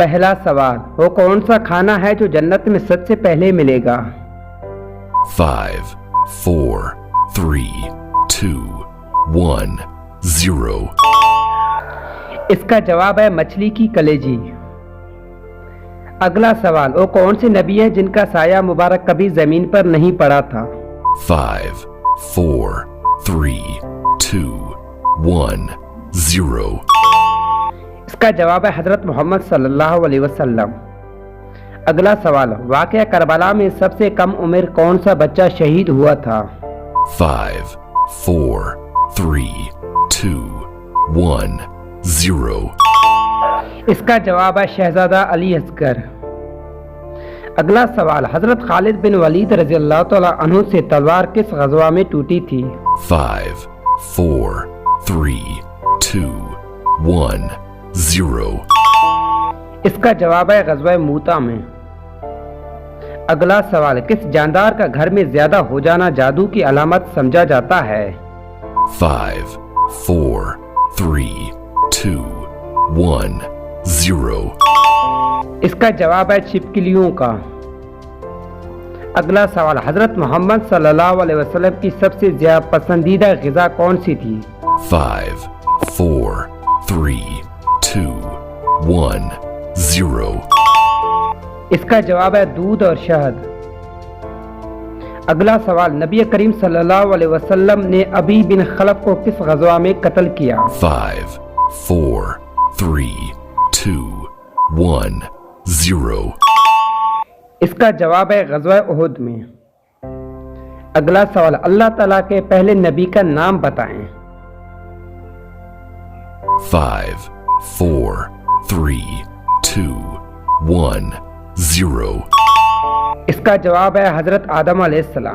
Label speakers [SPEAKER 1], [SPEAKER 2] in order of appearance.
[SPEAKER 1] پہلا سوال، وہ کون سا کھانا ہے جو جنت میں سب سے پہلے ملے گا؟
[SPEAKER 2] 5, 4, 3, 2, 1, 0.
[SPEAKER 1] اس کا جواب ہے مچھلی کی کلیجی۔ اگلا سوال، وہ کون سے نبی ہیں جن کا سایہ مبارک کبھی زمین پر نہیں پڑا تھا؟
[SPEAKER 2] 5, 4, 3, 2, 1, 0.
[SPEAKER 1] اس کا جواب ہے حضرت محمد صلی اللہ علیہ وسلم۔ اگلا سوال، واقعہ کربلا میں سب سے کم عمر کون سا بچہ شہید ہوا تھا؟
[SPEAKER 2] 5, 4, 3, 2, 1, 0.
[SPEAKER 1] اس کا جواب ہے شہزادہ علی اصغر۔ اگلا سوال، حضرت خالد بن ولید رضی اللہ تعالی عنہ سے تلوار کس غزوہ میں ٹوٹی تھی؟
[SPEAKER 2] 5, 4, 3, 2, 1, 0.
[SPEAKER 1] اس کا جواب ہے غزوہ موتا میں۔ اگلا سوال، کس جاندار کا گھر میں زیادہ ہو جانا جادو کی علامت سمجھا جاتا ہے؟
[SPEAKER 2] 5, 4, 3, 2, 1, 0.
[SPEAKER 1] اس کا جواب ہے چھپکلیوں کا۔ اگلا سوال، حضرت محمد صلی اللہ علیہ وسلم کی سب سے زیادہ پسندیدہ غذا کون سی تھی؟
[SPEAKER 2] 5, 4, 3, 2, 1, 0.
[SPEAKER 1] اس کا جواب ہے دودھ اور شہد۔ اگلا سوال، نبی کریم صلی اللہ علیہ وسلم نے ابی بن خلف کو کس غزوہ میں قتل کیا؟
[SPEAKER 2] 5, 4, 3, 2, 1, 0.
[SPEAKER 1] اس کا جواب ہے غزوہ احد میں۔ اگلا سوال، اللہ تعالیٰ کے پہلے نبی کا نام بتائیں۔
[SPEAKER 2] 5, 4, 3, 2, 1, 0.
[SPEAKER 1] اس کا جواب ہے حضرت آدم علیہ السلام۔